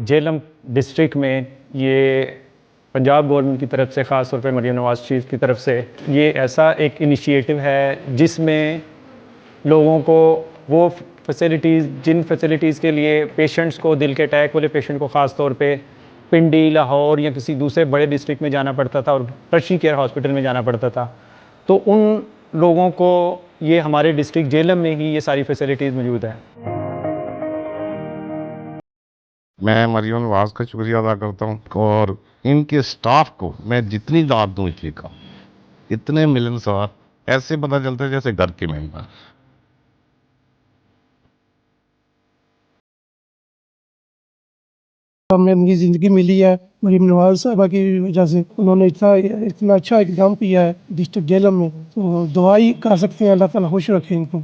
Jhelum district में ये Punjab government की तरफ से, ख़ास तौर पे मरीम नवाज़ शरीफ की तरफ से ये ऐसा एक इनिशिएटिव है जिसमें लोगों को वो फैसिलिटीज़, जिन फैसिलिटीज़ के लिए पेशेंट्स को, दिल के अटैक वाले पेशेंट को ख़ास तौर पे पिंडी, लाहौर या किसी दूसरे बड़े डिस्ट्रिक्ट में जाना पड़ता था और टर्शियरी केयर हॉस्पिटल में जाना पड़ता था, तो उन लोगों को ये हमारे डिस्ट्रिक्ट झेलम में ही ये सारी फैसिलिटीज़ मौजूद है। मैं मरीम नवाज़ का शुक्रिया अदा करता हूँ और इनके स्टाफ को मैं जितनी दाद दूँ इतनी कम। इतने मिलनसार, ऐसे पता चलता है जैसे घर के मेंबर। हमें नई ज़िंदगी मिली है मरीम नवाज़ साहबा की वजह से। उन्होंने इतना अच्छा एग्ज़ाम किया है डिस्ट्रिक्ट झेलम में, तो दुआ ही कर सकते हैं, अल्लाह ताला खुश रखे इनको।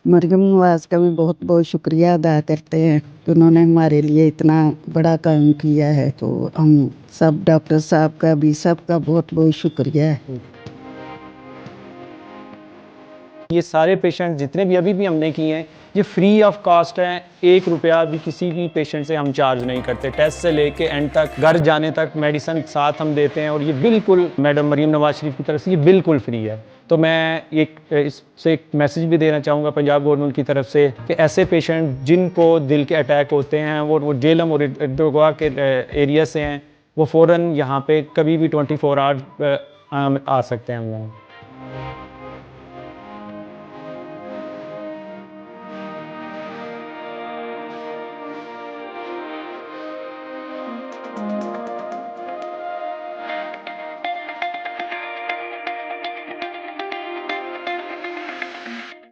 मरियम नवाज़ का भी बहुत बहुत शुक्रिया अदा करते हैं कि उन्होंने हमारे लिए इतना बड़ा काम किया है। तो हम सब डॉक्टर साहब का भी, सबका बहुत बहुत शुक्रिया है। ये सारे पेशेंट जितने भी अभी भी हमने किए हैं ये फ्री ऑफ कॉस्ट हैं। 1 रुपया भी किसी भी पेशेंट से हम चार्ज नहीं करते। टेस्ट से लेके एंड तक, घर जाने तक मेडिसिन साथ हम देते हैं और ये बिल्कुल मैडम मरीम नवाज़ शरीफ की तरफ से ये बिल्कुल फ्री है। तो मैं इससे एक मैसेज भी देना चाहूँगा पंजाब गवर्नमेंट की तरफ से कि ऐसे पेशेंट जिनको दिल के अटैक होते हैं वो झेलम और इर्दगवा के एरिया से हैं, वो फ़ौरन यहाँ पे कभी भी 24 आवर्स आ सकते हैं हम लोग।